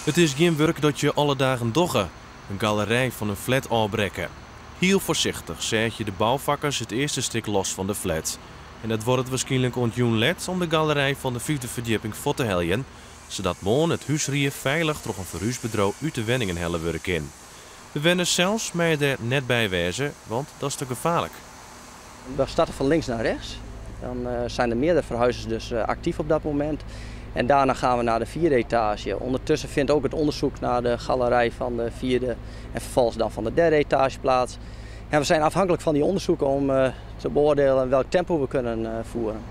Het is geen werk dat je alle dagen dogge. Een galerij van een flat afbreken. Heel voorzichtig zet je de bouwvakkers het eerste stuk los van de flat. En dat wordt het waarschijnlijk ontjoen let om de galerij van de 5e verdieping voor te heljen, zodat morgen het huisrier veilig door een verhuisbedrijf uit de wenningen helle werk in. De wenners zelfs mij er net bij wezen, want dat is te gevaarlijk. We starten van links naar rechts. Dan zijn er meerdere verhuizers dus actief op dat moment. En daarna gaan we naar de 4e etage. Ondertussen vindt ook het onderzoek naar de galerij van de 4e en vervolgens dan van de 3e etage plaats. En we zijn afhankelijk van die onderzoeken om te beoordelen welk tempo we kunnen voeren.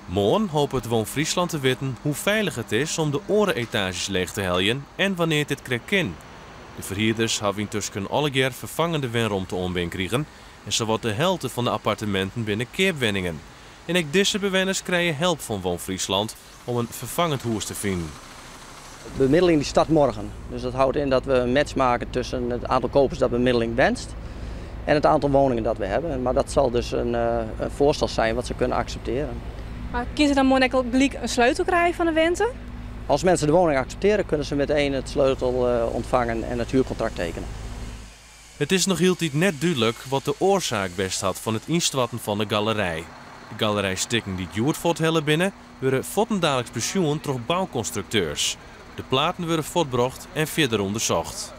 Morgen hoopt het Woon-Friesland te weten hoe veilig het is om de orenetages leeg te heljen en wanneer dit krijgt in. De verhuurders hebben intussen alle jaar vervangende wenruimte omwin krijgen en zo wordt de helft van de appartementen binnen keerwenningen. En ook deze bewoners krijgen hulp van Woon-Friesland om een vervangend huis te vinden. De bemiddeling die start morgen. Dus dat houdt in dat we een match maken tussen het aantal kopers dat bemiddeling wenst en het aantal woningen dat we hebben. Maar dat zal dus een voorstel zijn wat ze kunnen accepteren. Maar kunnen ze dan morgen gelijk een sleutel krijgen van de winter? Als mensen de woning accepteren, kunnen ze meteen het sleutel ontvangen en het huurcontract tekenen. Het is nog altijd net duidelijk wat de oorzaak best had van het instorten van de galerij. De galerijstikken die duurt voorthellen binnen, worden voortdurend pensioen door bouwconstructeurs. De platen worden voortgebracht en verder onderzocht.